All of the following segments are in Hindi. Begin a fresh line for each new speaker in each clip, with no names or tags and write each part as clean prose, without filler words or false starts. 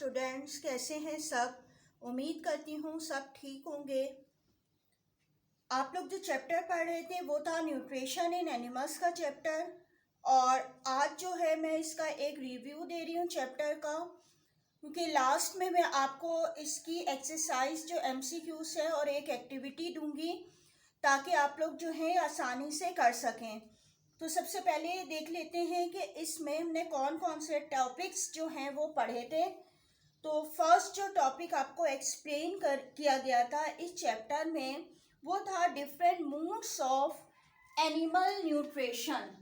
स्टूडेंट्स, कैसे हैं सब। उम्मीद करती हूँ सब ठीक होंगे। आप लोग जो चैप्टर पढ़ रहे थे वो था न्यूट्रिशन इन एनिमल्स का चैप्टर। और आज जो है मैं इसका एक रिव्यू दे रही हूँ चैप्टर का, क्योंकि लास्ट में मैं आपको इसकी एक्सरसाइज जो एमसीक्यूज है और एक एक्टिविटी दूंगी ताकि आप लोग जो है आसानी से कर सकें। तो सबसे पहले देख लेते हैं कि इसमें हमने कौन कौन से टॉपिक्स जो हैं वो पढ़े थे। तो फर्स्ट जो टॉपिक आपको एक्सप्लेन कर किया गया था इस चैप्टर में वो था different moods of animal nutrition.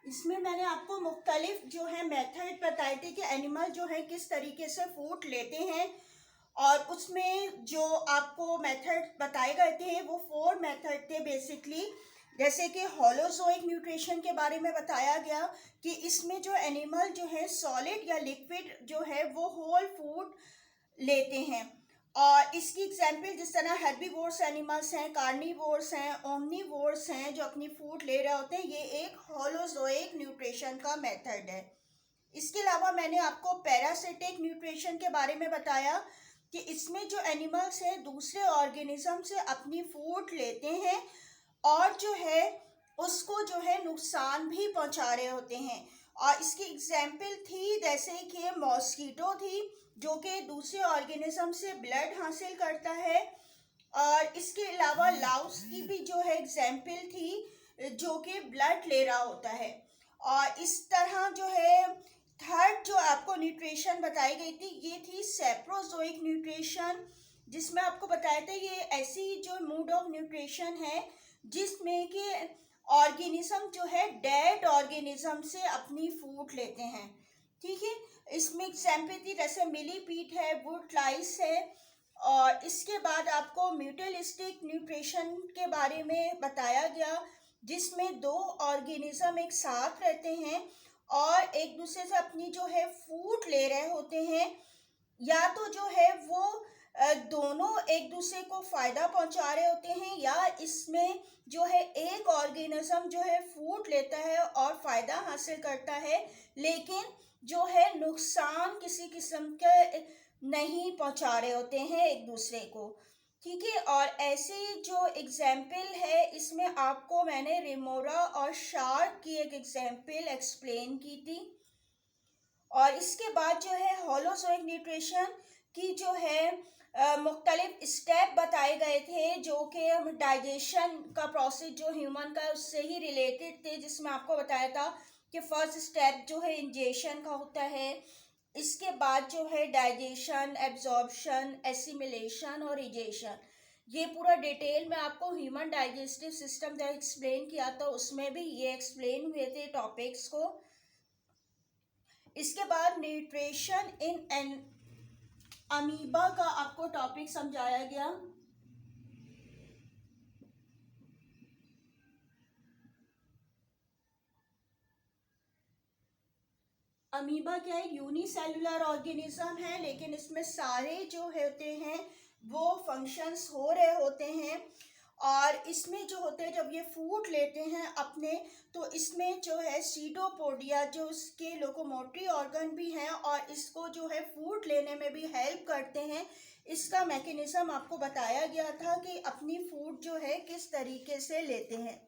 इसमें मैंने आपको मुख्तलिफ जो है मेथड बताए थे कि एनिमल जो है किस तरीके से फूड लेते हैं, और उसमें जो आपको मेथड बताए गए थे वो 4 मेथड थे बेसिकली। जैसे कि होलोजोइक न्यूट्रिशन के बारे में बताया गया कि इसमें जो एनिमल जो है सॉलिड या लिक्विड जो है वो होल फूड लेते हैं। और इसकी एग्जाम्पल जिस तरह हेर्बीवोर्स एनिमल्स हैं, कार्निवोर्स हैं, ओमनीवोर्स हैं जो अपनी फूड ले रहे होते हैं, ये एक होलोजोइक न्यूट्रिशन का मेथड है। इसके अलावा मैंने आपको पैरासिटिक न्यूट्रिशन के बारे में बताया कि इसमें जो एनिमल्स हैं दूसरे ऑर्गेनिज्म से अपनी फूड लेते हैं और जो है उसको जो है नुकसान भी पहुंचा रहे होते हैं। और इसकी एग्जाम्पल थी जैसे कि मॉस्कीटो थी जो कि दूसरे ऑर्गेनिज्म से ब्लड हासिल करता है, और इसके अलावा लाउस की भी जो है एग्जाम्पल थी जो कि ब्लड ले रहा होता है। और इस तरह जो है थर्ड जो आपको न्यूट्रिशन बताई गई थी ये थी सेप्रोजोइक न्यूट्रिशन, जिसमें आपको बताया था ये ऐसी जो मूड ऑफ न्यूट्रिशन है जिसमें कि ऑर्गेनिज्म जो है डेड ऑर्गेनिज्म से अपनी फूड लेते हैं। ठीक है, इसमें एग्जाम्पल थी जैसे मिलीपीट है, वुड लाइस है। और इसके बाद आपको म्यूचुअलिस्टिक न्यूट्रिशन के बारे में बताया गया जिसमें 2 ऑर्गेनिज्म एक साथ रहते हैं और एक दूसरे से अपनी जो है फूड ले रहे होते हैं, या तो जो है वो दोनों एक दूसरे को फायदा पहुंचा रहे होते हैं, या इसमें जो है एक ऑर्गेनिज्म जो है फूड लेता है और फायदा हासिल करता है लेकिन जो है नुकसान किसी किस्म के नहीं पहुंचा रहे होते हैं एक दूसरे को। ठीक है, और ऐसे जो एग्जाम्पल है इसमें आपको मैंने रेमोरा और शार्क की एक एग्जाम्पल एक्सप्लेन की थी। और इसके बाद जो है होलोजोइक न्यूट्रिशन की जो है मुख्तलिफ स्टेप बताए गए थे जो कि डाइजेशन का प्रोसेस जो ह्यूमन का उससे ही रिलेटेड थे, जिसमें आपको बताया था कि फर्स्ट स्टेप जो है इंजेशन का होता है, इसके बाद जो है डाइजेशन, एब्जॉर्प्शन, एसिमिलेशन और इजेशन। ये पूरा डिटेल में आपको ह्यूमन डाइजेस्टिव सिस्टम जो एक्सप्लेन किया था उसमें भी ये एक्सप्लेन हुए थे टॉपिक्स को। इसके बाद न्यूट्रिशन इन एन अमीबा का आपको टॉपिक समझाया गया। अमीबा क्या है, यूनिसेलुलर ऑर्गेनिज्म है लेकिन इसमें सारे जो होते हैं वो फंक्शंस हो रहे होते हैं। और इसमें जो होते हैं जब ये फूड लेते हैं अपने, तो इसमें जो है सीडोपोडिया जो इसके लोकोमोटरी ऑर्गन भी हैं और इसको जो है फूड लेने में भी हेल्प करते हैं। इसका मैकेनिज्म आपको बताया गया था कि अपनी फूड जो है किस तरीके से लेते हैं।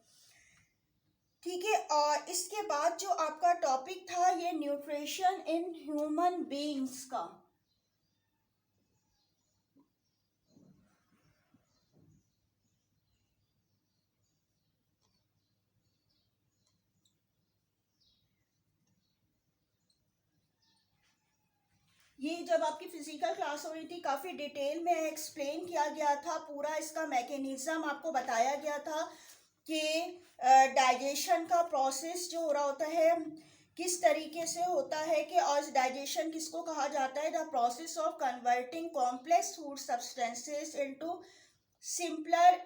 ठीक है, और इसके बाद जो आपका टॉपिक था ये न्यूट्रिशन इन ह्यूमन बीइंग्स का। ये जब आपकी फिजिकल क्लास हो रही थी काफ़ी डिटेल में एक्सप्लेन किया गया था, पूरा इसका मैकेनिज्म आपको बताया गया था कि डाइजेशन का प्रोसेस जो हो रहा होता है किस तरीके से होता है, कि और डाइजेशन किसको कहा जाता है, the process of converting complex food substances into simpler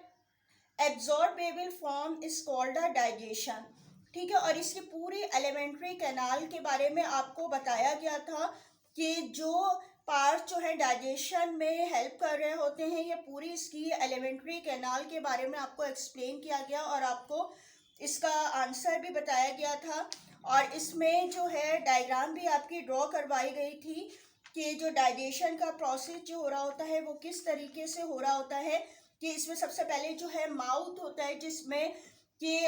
absorbable form is called the digestion. ठीक है। और इसकी पूरी एलिमेंट्री कैनाल के बारे में आपको बताया गया था कि जो पार्ट जो है डाइजेशन में हेल्प कर रहे होते हैं, ये पूरी इसकी एलिमेंट्री कैनाल के बारे में आपको एक्सप्लेन किया गया और आपको इसका आंसर भी बताया गया था। और इसमें जो है डायग्राम भी आपकी ड्रॉ करवाई गई थी कि जो डाइजेशन का प्रोसेस जो हो रहा होता है वो किस तरीके से हो रहा होता है। कि इसमें सबसे पहले जो है माउथ होता है, जिसमें कि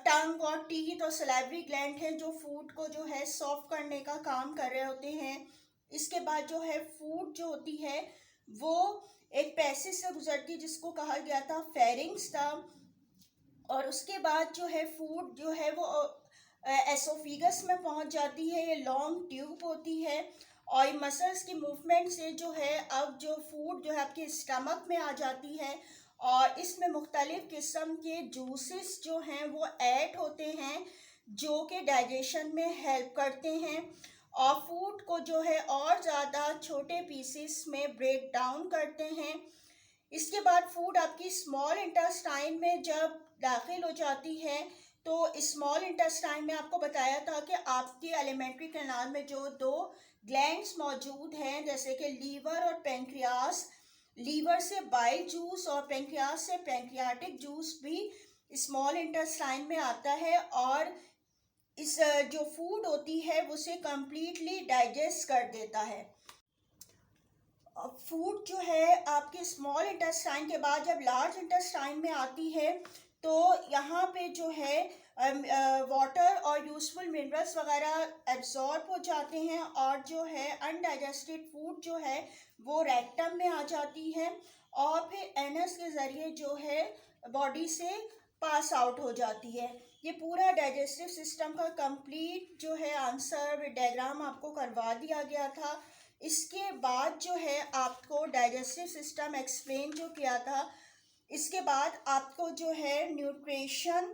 टंग और टीथ और सलाइवरी ग्लैंड है जो फूड को जो है सॉफ्ट करने का काम कर रहे होते हैं। इसके बाद जो है फूड जो होती है वो एक पैसेज से गुजरती है जिसको कहा गया था फेरिंग्स था। और उसके बाद जो है फूड जो है वो एसोफिगस में पहुंच जाती है। ये लॉन्ग ट्यूब होती है और मसल्स की मूवमेंट से जो है अब जो फूड जो है आपके स्टमक में आ जाती है और इसमें मुख्तलिफ किस्म के जूसेस जो हैं वो ऐड होते हैं जो कि डाइजेशन में हेल्प करते हैं और फूड को जो है और ज़्यादा छोटे पीसेस में ब्रेक डाउन करते हैं। इसके बाद फूड आपकी स्मॉल इंटेस्टाइन में जब दाखिल हो जाती है तो स्मॉल इंटेस्टाइन में आपको बताया था कि आपके एलिमेंट्री कैनाल में जो दो ग्लैंड्स मौजूद हैं जैसे कि लीवर और पेंक्रियास, लीवर से बाइल जूस और पेंक्रियास से पेंक्रियाटिक जूस भी स्मॉल इंटेस्टाइन में आता है और इस जो फूड होती है उसे कंप्लीटली डाइजेस्ट कर देता है। फूड जो है आपके स्मॉल इंटेस्टाइन के बाद जब लार्ज इंटेस्टाइन में आती है तो यहाँ पे जो है वाटर और यूजफुल मिनरल्स वगैरह एब्जॉर्ब हो जाते हैं और जो है अनडाइजेस्टेड फूड जो है वो रेक्टम में आ जाती है और फिर एनस के ज़रिए जो है बॉडी से पास आउट हो जाती है। ये पूरा डाइजेस्टिव सिस्टम का कंप्लीट जो है आंसर डायग्राम आपको करवा दिया गया था। इसके बाद जो है आपको डाइजेस्टिव सिस्टम एक्सप्लेन जो किया था, इसके बाद आपको जो है न्यूट्रिशन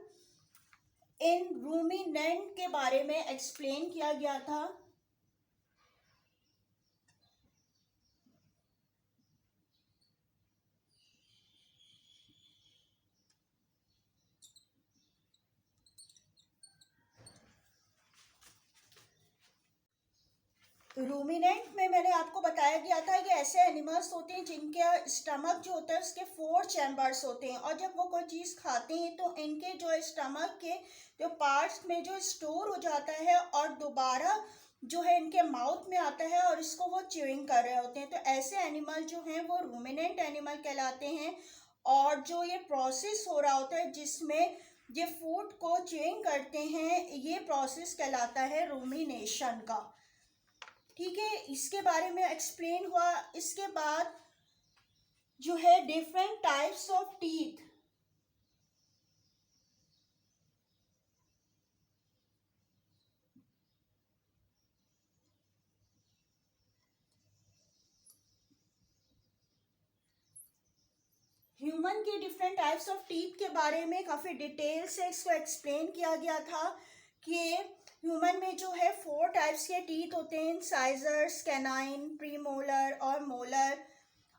इन रूमिनेंट के बारे में एक्सप्लेन किया गया था। रूमिनेंट में मैंने आपको बताया गया था कि ऐसे एनिमल्स होते हैं जिनके स्टमक जो होता है उसके 4 चैम्बर्स होते हैं और जब वो कोई चीज़ खाते हैं तो इनके जो स्टमक के जो पार्ट्स में जो स्टोर हो जाता है और दोबारा जो है इनके माउथ में आता है और इसको वो च्यूइंग कर रहे होते हैं। तो ऐसे एनिमल जो हैं वो रूमिनेंट एनिमल कहलाते हैं और जो ये प्रोसेस हो रहा होता है जिसमें ये फूड को च्यूइंग करते हैं ये प्रोसेस कहलाता है रूमिनेशन का। ठीक है, इसके बारे में एक्सप्लेन हुआ। इसके बाद जो है different types of teeth, human के डिफरेंट टाइप्स ऑफ टीथ के बारे में काफ़ी डिटेल से इसको एक्सप्लेन किया गया था कि ह्यूमन में जो है 4 टाइप्स के टीथ होते हैं, इंसाइजर्स, कैनाइन, प्रीमोलर और मोलर।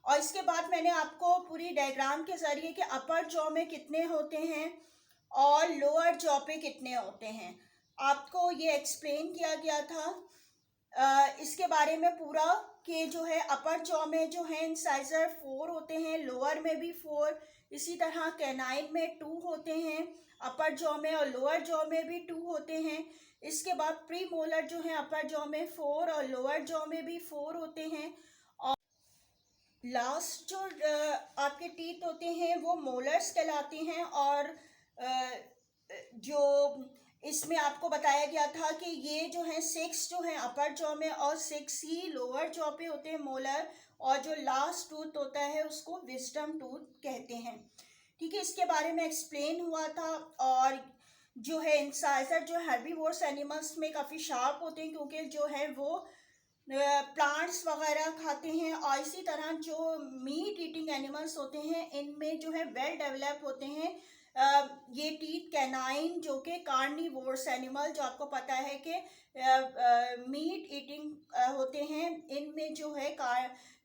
और इसके बाद मैंने आपको पूरी डायग्राम के ज़रिए कि अपर जॉ में कितने होते हैं और लोअर जॉ पे कितने होते हैं आपको ये एक्सप्लेन किया गया था। इसके बारे में पूरा कि जो है अपर जॉ में जो है इंसाइजर 4 होते हैं, लोअर में भी 4, इसी तरह कैनाइन में 2 होते हैं अपर जॉ में और लोअर जॉ में भी 2 होते हैं। इसके बाद प्री मोलर जो है अपर जॉ में 4 और लोअर जॉ में भी 4 होते हैं। और लास्ट जो आपके टीथ होते हैं वो मोलर्स कहलाते हैं और जो इसमें आपको बताया गया था कि ये जो है 6 जो है अपर जॉ में और 6 ही लोअर जॉ पे होते हैं मोलर, और जो लास्ट टूथ होता है उसको विजडम टूथ कहते हैं। ठीक है, इसके बारे में एक्सप्लेन हुआ था। और जो है इंसाइजर जो हर्बीवोर्स एनिमल्स में काफ़ी शार्प होते हैं क्योंकि जो है वो प्लांट्स वगैरह खाते हैं और इसी तरह जो मीट ईटिंग एनिमल्स होते हैं इनमें जो है वेल डेवलप होते हैं ये टीथ। कैनाइन जो कि कार्निवोर्स एनिमल जो आपको पता है कि मीट ईटिंग होते हैं, इनमें जो है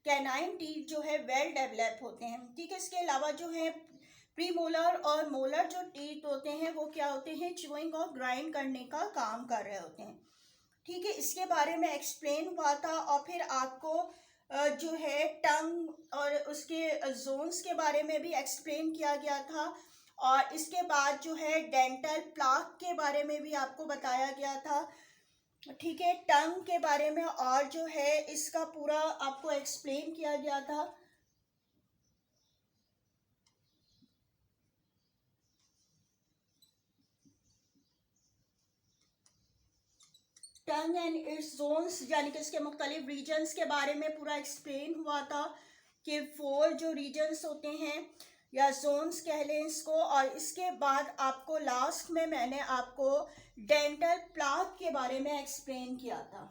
कैनाइन टीथ जो है वेल डेवलप होते हैं। ठीक है, इसके अलावा जो है प्रीमोलर और मोलर जो टीथ होते हैं वो क्या होते हैं, च्यूइंग और ग्राइंड करने का काम कर रहे होते हैं। ठीक है, इसके बारे में एक्सप्लेन हुआ था। और फिर आपको जो है टंग और उसके जोन्स के बारे में भी एक्सप्लेन किया गया था। और इसके बाद जो है डेंटल प्लाक के बारे में भी आपको बताया गया था। ठीक है, टंग के बारे में और जो है इसका पूरा आपको एक्सप्लेन किया गया था। टंग एंड इट्स जोन्स यानी कि इसके मुख्तलिफ रीजन्स के बारे में पूरा एक्सप्लेन हुआ था कि 4 जो रीजन्स होते हैं या जोन्स कह लें इसको। और इसके बाद आपको लास्ट में मैंने आपको डेंटल प्लाक के बारे में एक्सप्लेन किया था।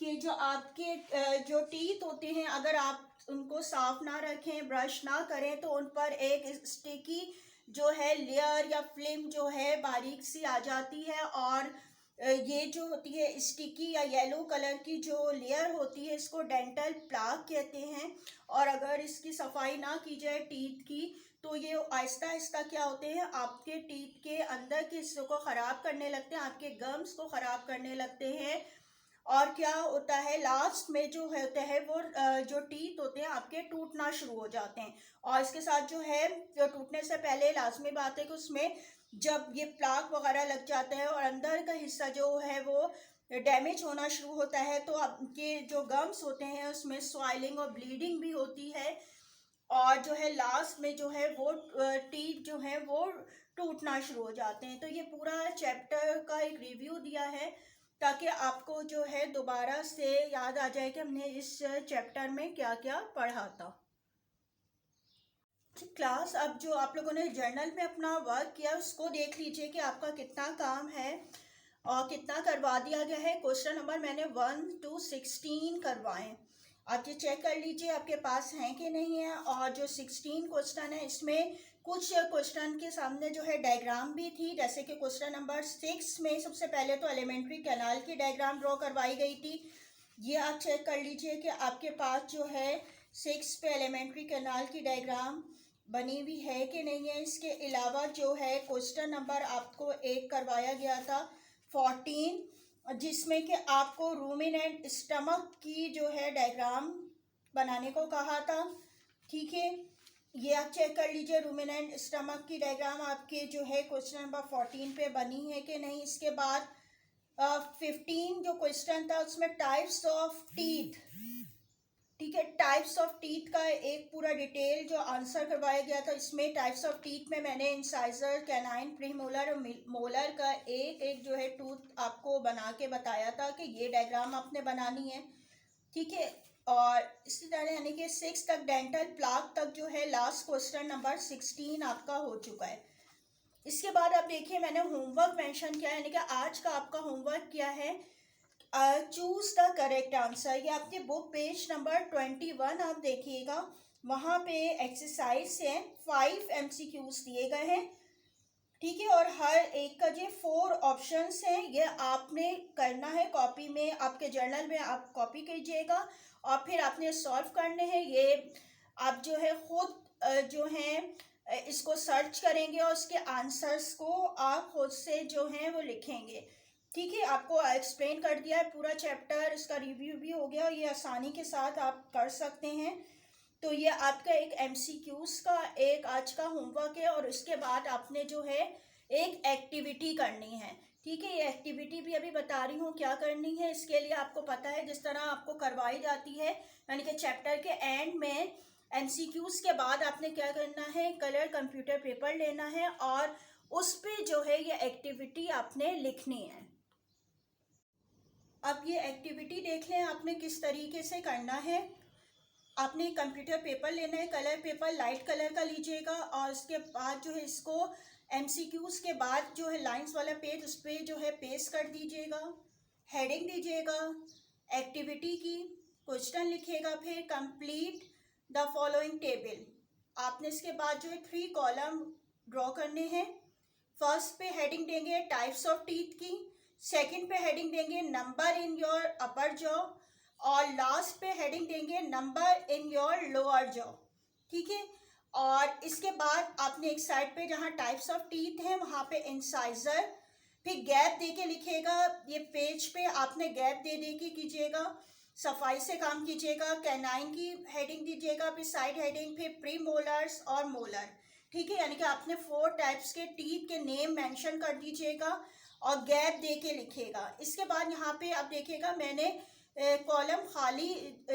कि जो आपके जो टीथ होते हैं अगर आप उनको साफ ना रखें, ब्रश ना करें, तो उन पर एक स्टिकी जो है लेयर या फिल्म जो है बारीक सी आ जाती है। और ये जो होती है स्टिकी या येलो कलर की जो लेयर होती है इसको डेंटल प्लाक कहते हैं। और अगर इसकी सफाई ना की जाए टीथ की तो ये आहिस्ता आहिस्ता क्या होते हैं, आपके टीथ के अंदर के हिस्सों को ख़राब करने लगते हैं, आपके गम्स को ख़राब करने लगते हैं। और क्या होता है लास्ट में जो होता है वो जो टीथ होते हैं आपके टूटना शुरू हो जाते हैं। और इसके साथ जो है जो टूटने से पहले लाजमी बात है कि उसमें जब ये प्लाक वगैरह लग जाता है और अंदर का हिस्सा जो है वो डैमेज होना शुरू होता है तो आपके जो गम्स होते हैं उसमें स्वेलिंग और ब्लीडिंग भी होती है। और जो है लास्ट में जो है वो टीथ जो है वो टूटना शुरू हो जाते हैं। तो ये पूरा चैप्टर का एक रिव्यू दिया है ताकि आपको जो है दोबारा से याद आ जाए कि हमने इस चैप्टर में क्या क्या पढ़ा था। क्लास, अब जो आप लोगों ने जर्नल में अपना वर्क किया उसको देख लीजिए कि आपका कितना काम है और कितना करवा दिया गया है। क्वेश्चन नंबर मैंने 1 to 16 करवाएं। आप ये चेक कर लीजिए आपके पास हैं कि नहीं है। और जो 16 क्वेश्चन है इसमें कुछ क्वेश्चन के सामने जो है डायग्राम भी थी, जैसे कि क्वेश्चन नंबर 6 में सबसे पहले तो एलिमेंट्री कैनाल की डायग्राम ड्रॉ करवाई गई थी। ये आप चेक कर लीजिए कि आपके पास जो है 6 पे एलिमेंट्री कैनाल की डायग्राम बनी हुई है कि नहीं है। इसके अलावा जो है क्वेश्चन नंबर आपको 1 करवाया गया था 14, जिसमें कि आपको रूमिनेंट स्टमक की जो है डायग्राम बनाने को कहा था। ठीक है, ये आप चेक कर लीजिए रूमिनेंट स्टमक की डायग्राम आपके जो है क्वेश्चन नंबर 14 पे बनी है कि नहीं। इसके बाद 15 जो क्वेश्चन था उसमें टाइप्स ऑफ टीथ, ठीक है, टाइप्स ऑफ टीथ का एक पूरा डिटेल जो आंसर करवाया गया था। इसमें टाइप्स ऑफ टीथ में मैंने इंसाइजर, कैनाइन, प्रीमोलर और मोलर का एक एक जो है टूथ आपको बना के बताया था कि ये डायग्राम आपने बनानी है। ठीक है, और इसी तरह यानी कि 6 तक डेंटल प्लाक तक जो है लास्ट क्वेश्चन नंबर 16 आपका हो चुका है। इसके बाद आप देखिए मैंने होमवर्क मेंशन किया है, यानी कि आज का आपका होमवर्क क्या है, चूज द करेक्ट आंसर। ये आपके बुक पेज नंबर 21 आप देखिएगा, वहाँ पे एक्सरसाइज से 5 MCQs दिए गए हैं। ठीक है, और हर एक का जो 4 ऑप्शंस हैं ये आपने करना है कॉपी में, आपके जर्नल में आप कॉपी कीजिएगा और फिर आपने सॉल्व करने हैं। ये आप जो है खुद जो हैं इसको सर्च करेंगे और उसके आंसर्स को आप खुद से जो हैं वो लिखेंगे। ठीक है, आपको एक्सप्लेन कर दिया है पूरा चैप्टर, इसका रिव्यू भी हो गया और ये आसानी के साथ आप कर सकते हैं। तो ये आपका एक MCQs का एक आज का होमवर्क है। और इसके बाद आपने जो है एक एक्टिविटी करनी है। ठीक है, ये एक्टिविटी भी अभी बता रही हूँ क्या करनी है। इसके लिए आपको पता है जिस तरह आपको करवाई जाती है, यानी कि चैप्टर के एंड में MCQs के बाद आपने क्या करना है, कलर कंप्यूटर पेपर लेना है और उस पर जो है ये एक्टिविटी आपने लिखनी है। अब ये एक्टिविटी देख लें आपने किस तरीके से करना है। आपने कंप्यूटर पेपर लेना है, कलर पेपर लाइट कलर का लीजिएगा और उसके बाद जो है इसको MCQs के बाद जो है लाइंस वाला पेज उस पर जो है पेस्ट कर दीजिएगा, हेडिंग दीजिएगा एक्टिविटी की, क्वेश्चन लिखिएगा, फिर कंप्लीट द फॉलोइंग टेबल। आपने इसके बाद जो है 3 कॉलम ड्रॉ करने हैं। फर्स्ट पे हेडिंग देंगे टाइप्स ऑफ टीथ की, सेकंड पे हेडिंग देंगे number in your upper jaw और लास्ट पे हेडिंग देंगे number in your lower jaw, ठीक है। और इसके बाद आपने एक साइड पे जहाँ टाइप्स ऑफ टीथ हैं वहाँ पे इंसाइजर, फिर गैप दे के लिखेगा। ये पेज पे आपने गैप दे दे के कीजिएगा, सफाई से काम कीजिएगा। कैनाइन की हेडिंग दीजिएगा, फिर साइड हेडिंग, फिर प्री मोलर्स और मोलर, ठीक है। यानी कि आपने 4 टाइप्स के टीथ के नेम मेंशन कर दीजिएगा और गैप दे के लिखेगा। इसके बाद यहाँ पे आप देखिएगा मैंने कॉलम खाली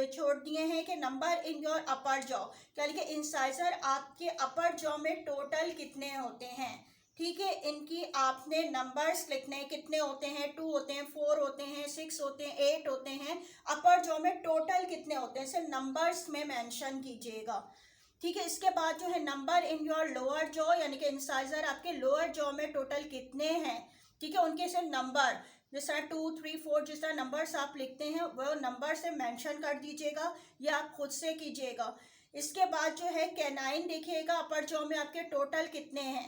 छोड़ दिए हैं कि number in your upper jaw, यानी कि इंसाइजर आपके अपर जॉ में टोटल कितने होते हैं, ठीक है। इनकी आपने नंबर्स लिखने हैं, कितने होते हैं, 2 होते हैं, 4 होते हैं, 6 होते हैं, 8 होते हैं। अपर जॉ में टोटल कितने होते हैं इसे नंबर्स में मेंशन कीजिएगा, ठीक है। इसके बाद जो है number in your lower jaw, यानी कि इंसाइजर आपके लोअर जॉ में टोटल कितने हैं, ठीक है। उनके से नंबर जिस तरह 2, 3, 4 जिस तरह नंबर्स आप लिखते हैं वो नंबर से मेंशन कर दीजिएगा, या आप खुद से कीजिएगा। इसके बाद जो है कैनाइन देखिएगा अपर जॉ में आपके टोटल कितने हैं,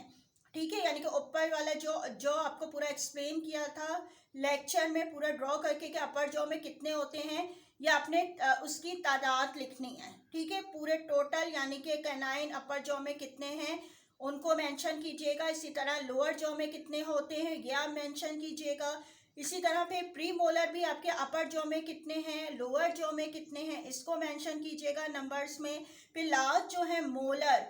ठीक है। यानी कि ऊपर वाला जो आपको पूरा एक्सप्लेन किया था लेक्चर में, पूरा ड्रॉ करके कि अपर जॉ में कितने होते हैं, या आपने उसकी तादाद लिखनी है, ठीक है। पूरे टोटल यानी कि कैनाइन अपर जॉ में कितने हैं उनको मेंशन कीजिएगा। इसी तरह लोअर जॉ में कितने होते हैं ये आप मेंशन कीजिएगा। इसी तरह फिर प्री मोलर भी आपके अपर जॉ में कितने हैं, लोअर जॉ में कितने हैं, इसको मेंशन कीजिएगा नंबर्स में। फिर लास्ट जो है मोलर,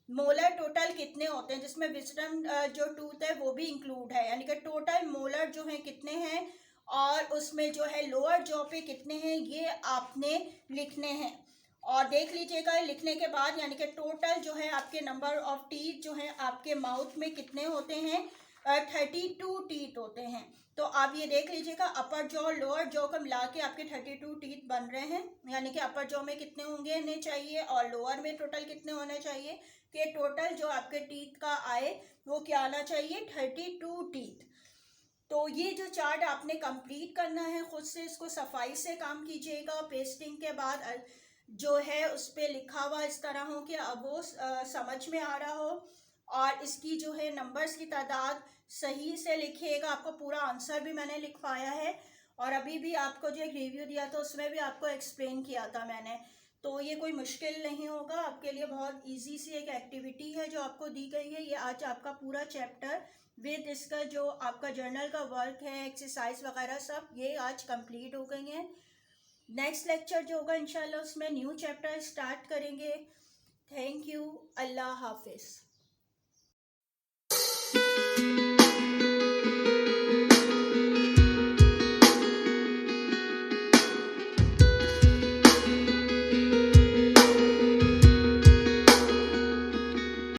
मोलर टोटल कितने होते हैं, जिसमें विजडम जो टूथ है वो भी इंक्लूड है, यानी कि टोटल मोलर जो है कितने हैं और उसमें जो है लोअर जॉ पे कितने हैं ये आपने लिखने हैं। और देख लीजिएगा लिखने के बाद यानी कि टोटल जो है आपके नंबर ऑफ टीथ जो है आपके माउथ में कितने होते हैं, 32 टीथ होते हैं। तो आप ये देख लीजिएगा अपर जॉ लोअर जॉ को मिला के आपके 32 टीथ बन रहे हैं, यानी कि अपर जॉ में कितने होने चाहिए और लोअर में टोटल कितने होने चाहिए, कि टोटल जो आपके टीथ का आए वो क्या आना चाहिए, 32 टीथ। तो ये जो चार्ट आपने कंप्लीट करना है खुद से, इसको सफाई से काम कीजिएगा। पेस्टिंग के बाद जो है उस पर लिखा हुआ इस तरह हो कि अब वो समझ में आ रहा हो, और इसकी जो है नंबर्स की तादाद सही से लिखिएगा। आपको पूरा आंसर भी मैंने लिखवाया है, और अभी भी आपको जो एक रिव्यू दिया था उसमें भी आपको एक्सप्लेन किया था मैंने। तो ये कोई मुश्किल नहीं होगा आपके लिए, बहुत इजी सी एक एक्टिविटी है जो आपको दी गई है। ये आज आपका पूरा चैप्टर विद इसका जो आपका जर्नल का वर्क है, एक्सरसाइज वगैरह सब ये आज कंप्लीट हो गई हैं। नेक्स्ट लेक्चर जो होगा इंशाल्लाह उसमें न्यू चैप्टर स्टार्ट करेंगे। थैंक यू, अल्लाह हाफिज़।